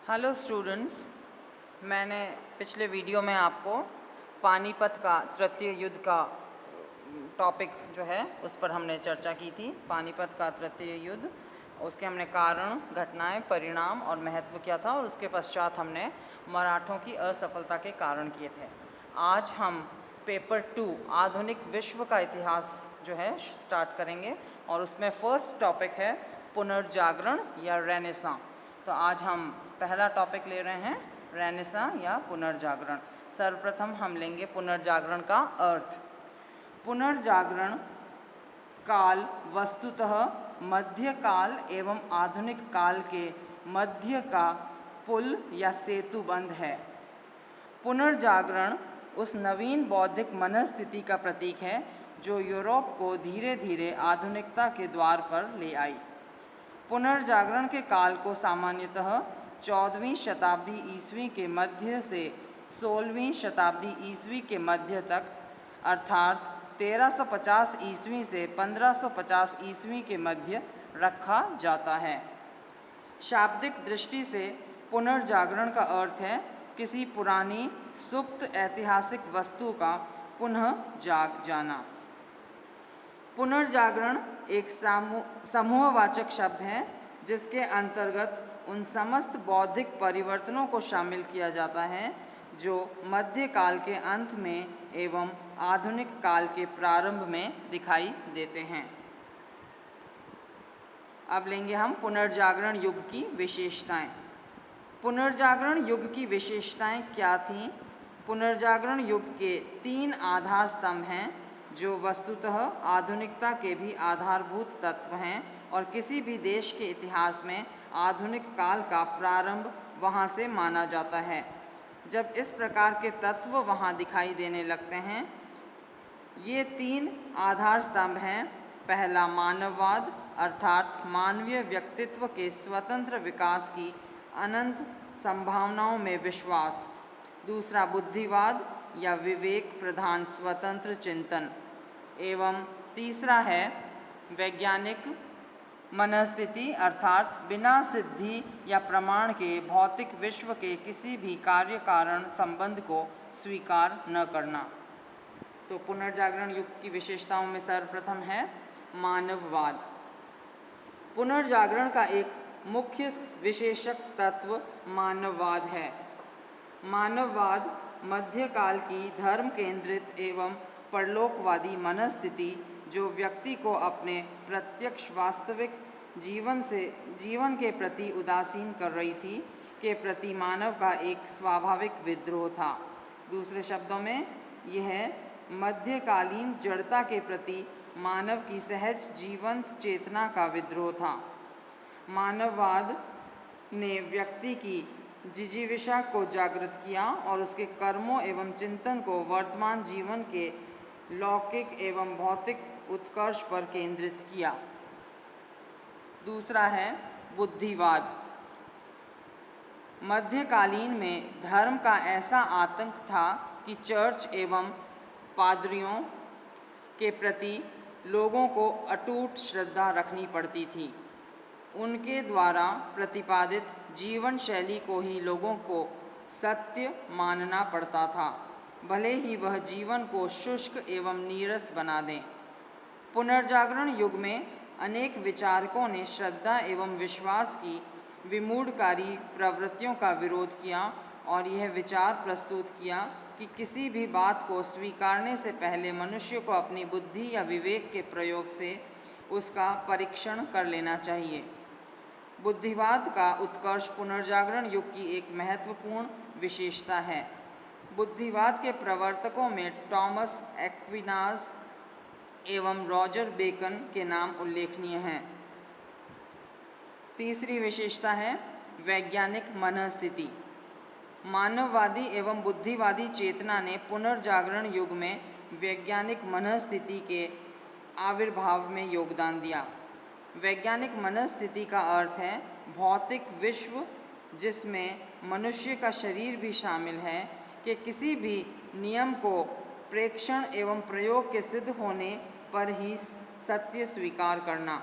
Hello students, मैंने पिछले video में आपको पानीपत का तृतीय युद्ध का टॉपिक जो है उस पर हमने चर्चा की थी। पानीपत का तृतीय युद्ध, उसके हमने कारण, घटनाएं, परिणाम और महत्व क्या था, और उसके पश्चात हमने मराठों की असफलता के कारण किए थे। आज हम पेपर 2 आधुनिक विश्व का इतिहास जो है स्टार्ट करेंगे, और उसमें फर्स्ट टॉपिक है पुनर्जागरण या रेनेसां। तो आज हम पहला टॉपिक ले रहे हैं रेनेसां या पुनर्जागरण। सर्वप्रथम हम लेंगे पुनर्जागरण का अर्थ। पुनर्जागरण काल वस्तुतः मध्यकाल एवं आधुनिक काल के मध्य का पुल या सेतु बंध है। पुनर्जागरण उस नवीन बौद्धिक मनस्थिति का प्रतीक है जो यूरोप को धीरे धीरे आधुनिकता के द्वार पर ले आई। पुनर्जागरण के काल को सामान्यतः 14वीं शताब्दी ईस्वी के मध्य से 16वीं शताब्दी ईस्वी के मध्य तक, अर्थात 1350 ईस्वी से 1550 ईस्वी के मध्य रखा जाता है। शाब्दिक दृष्टि से पुनर्जागरण का अर्थ है किसी पुरानी सुप्त ऐतिहासिक वस्तु का पुनः जाग जाना। पुनर्जागरण एक समूहवाचक शब्द है जिसके अंतर्गत उन समस्त बौद्धिक परिवर्तनों को शामिल किया जाता है जो मध्यकाल के अंत में एवं आधुनिक काल के प्रारंभ में दिखाई देते हैं। अब लेंगे हम पुनर्जागरण युग की विशेषताएं। पुनर्जागरण युग की विशेषताएं क्या थीं? पुनर्जागरण युग के 3 आधार स्तंभ हैं जो वस्तुतः आधुनिकता के भी आधारभूत तत्व हैं, और किसी भी देश के इतिहास में आधुनिक काल का प्रारंभ वहाँ से माना जाता है। जब इस प्रकार के तत्व वहाँ दिखाई देने लगते हैं, ये 3 आधार स्तंभ हैं। पहला मानववाद, अर्थात मानवीय व्यक्तित्व के स्वतंत्र विकास की अनंत संभावनाओं में विश्वास। दूसरा बुद्धिवाद या विवेक प्रधान स्वतंत्र चिंतन। एवं तीसरा है वैज्ञानिक मनस्थिति, अर्थात बिना सिद्धि या प्रमाण के भौतिक विश्व के किसी भी कार्य कारण संबंध को स्वीकार न करना। तो पुनर्जागरण युग की विशेषताओं में सर्वप्रथम है मानववाद। पुनर्जागरण का एक मुख्य विशेषक तत्व मानववाद है। मानववाद मध्यकाल की धर्म केंद्रित एवं परलोकवादी मनस्थिति, जो व्यक्ति को अपने प्रत्यक्ष वास्तविक जीवन के प्रति उदासीन कर रही थी, के प्रति मानव का एक स्वाभाविक विद्रोह था। दूसरे शब्दों में यह मध्यकालीन जड़ता के प्रति मानव की सहज जीवंत चेतना का विद्रोह था। मानववाद ने व्यक्ति की जिजीविषा को जागृत किया और उसके कर्मों एवं चिंतन को वर्तमान जीवन के लौकिक एवं भौतिक उत्कर्ष पर केंद्रित किया। दूसरा है बुद्धिवाद। मध्यकालीन में धर्म का ऐसा आतंक था कि चर्च एवं पादरियों के प्रति लोगों को अटूट श्रद्धा रखनी पड़ती थी। उनके द्वारा प्रतिपादित जीवन शैली को ही लोगों को सत्य मानना पड़ता था, भले ही वह जीवन को शुष्क एवं नीरस बना दें। पुनर्जागरण युग में अनेक विचारकों ने श्रद्धा एवं विश्वास की विमूढ़कारी प्रवृत्तियों का विरोध किया, और यह विचार प्रस्तुत किया कि किसी भी बात को स्वीकारने से पहले मनुष्य को अपनी बुद्धि या विवेक के प्रयोग से उसका परीक्षण कर लेना चाहिए। बुद्धिवाद का उत्कर्ष पुनर्जागरण युग की एक महत्वपूर्ण विशेषता है। बुद्धिवाद के प्रवर्तकों में टॉमस एक्विनास एवं रॉजर बेकन के नाम उल्लेखनीय हैं। तीसरी विशेषता है वैज्ञानिक मनस्थिति। मानववादी एवं बुद्धिवादी चेतना ने पुनर्जागरण युग में वैज्ञानिक मनस्थिति के आविर्भाव में योगदान दिया। वैज्ञानिक मनस्थिति का अर्थ है भौतिक विश्व, जिसमें मनुष्य का शरीर भी शामिल है, कि किसी भी नियम को प्रेक्षण एवं प्रयोग के सिद्ध होने पर ही सत्य स्वीकार करना।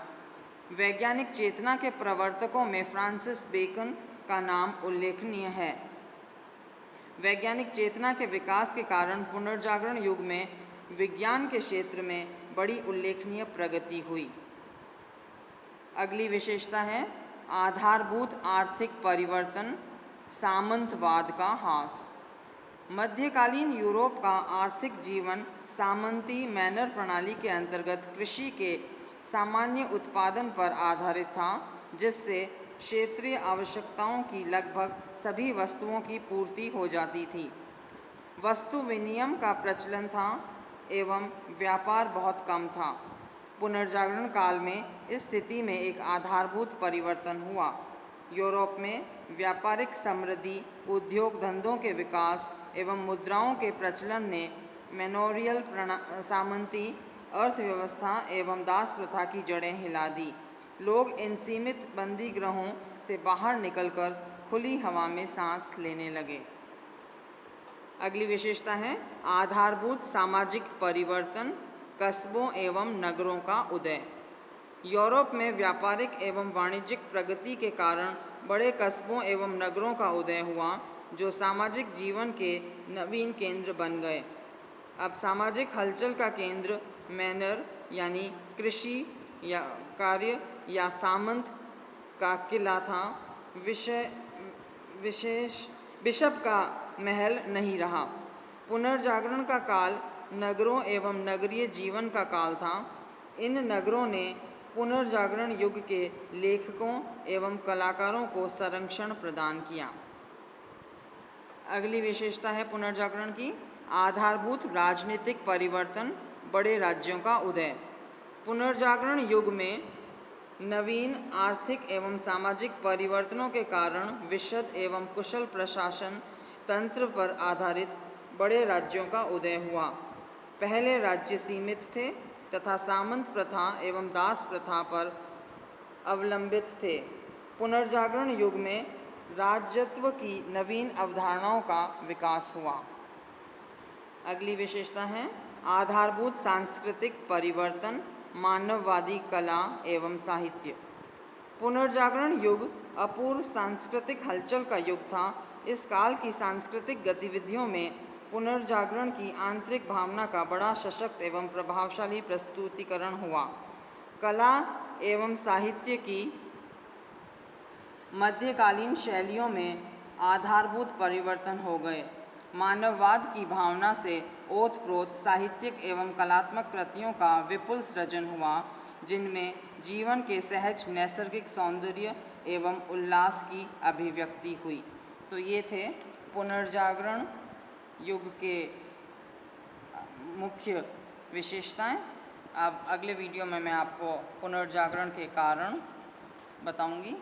वैज्ञानिक चेतना के प्रवर्तकों में फ्रांसिस बेकन का नाम उल्लेखनीय है। वैज्ञानिक चेतना के विकास के कारण पुनर्जागरण युग में विज्ञान के क्षेत्र में बड़ी उल्लेखनीय प्रगति हुई। अगली विशेषता है आधारभूत आर्थिक परिवर्तन, सामंतवाद का ह्रास। मध्यकालीन यूरोप का आर्थिक जीवन सामंती मैनर प्रणाली के अंतर्गत कृषि के सामान्य उत्पादन पर आधारित था, जिससे क्षेत्रीय आवश्यकताओं की लगभग सभी वस्तुओं की पूर्ति हो जाती थी। वस्तु विनिमय का प्रचलन था एवं व्यापार बहुत कम था। पुनर्जागरण काल में इस स्थिति में एक आधारभूत परिवर्तन हुआ। यूरोप में व्यापारिक समृद्धि, उद्योग धंधों के विकास एवं मुद्राओं के प्रचलन ने मैनोरियल सामंती अर्थव्यवस्था एवं दास प्रथा की जड़ें हिला दी। लोग इन सीमित बंदी गृहों से बाहर निकलकर खुली हवा में सांस लेने लगे। अगली विशेषता है आधारभूत सामाजिक परिवर्तन, कस्बों एवं नगरों का उदय। यूरोप में व्यापारिक एवं वाणिज्यिक प्रगति के कारण बड़े कस्बों एवं नगरों का उदय हुआ, जो सामाजिक जीवन के नवीन केंद्र बन गए। अब सामाजिक हलचल का केंद्र मैनर यानी कृषि या कार्य या सामंत का किला था। बिशप का महल नहीं रहा। पुनर्जागरण का काल नगरों एवं नगरीय जीवन का काल था। इन नगरों ने पुनर्जागरण युग के लेखकों एवं कलाकारों को संरक्षण प्रदान किया। अगली विशेषता है पुनर्जागरण की आधारभूत राजनीतिक परिवर्तन, बड़े राज्यों का उदय। पुनर्जागरण युग में नवीन आर्थिक एवं सामाजिक परिवर्तनों के कारण विशद एवं कुशल प्रशासन तंत्र पर आधारित बड़े राज्यों का उदय हुआ। पहले राज्य सीमित थे तथा सामंत प्रथा एवं दास प्रथा पर अवलंबित थे। पुनर्जागरण युग में राज्यत्व की नवीन अवधारणाओं का विकास हुआ। अगली विशेषता है आधारभूत सांस्कृतिक परिवर्तन, मानववादी कला एवं साहित्य। पुनर्जागरण युग अपूर्व सांस्कृतिक हलचल का युग था। इस काल की सांस्कृतिक गतिविधियों में पुनर्जागरण की आंतरिक भावना का बड़ा सशक्त एवं प्रभावशाली प्रस्तुतिकरण हुआ। कला एवं साहित्य की मध्यकालीन शैलियों में आधारभूत परिवर्तन हो गए। मानववाद की भावना से ओतप्रोत साहित्यिक एवं कलात्मक कृतियों का विपुल सृजन हुआ, जिनमें जीवन के सहज नैसर्गिक सौंदर्य एवं उल्लास की अभिव्यक्ति हुई। तो ये थे पुनर्जागरण युग के मुख्य विशेषताएं। अब अगले वीडियो में मैं आपको पुनर्जागरण के कारण बताऊंगी।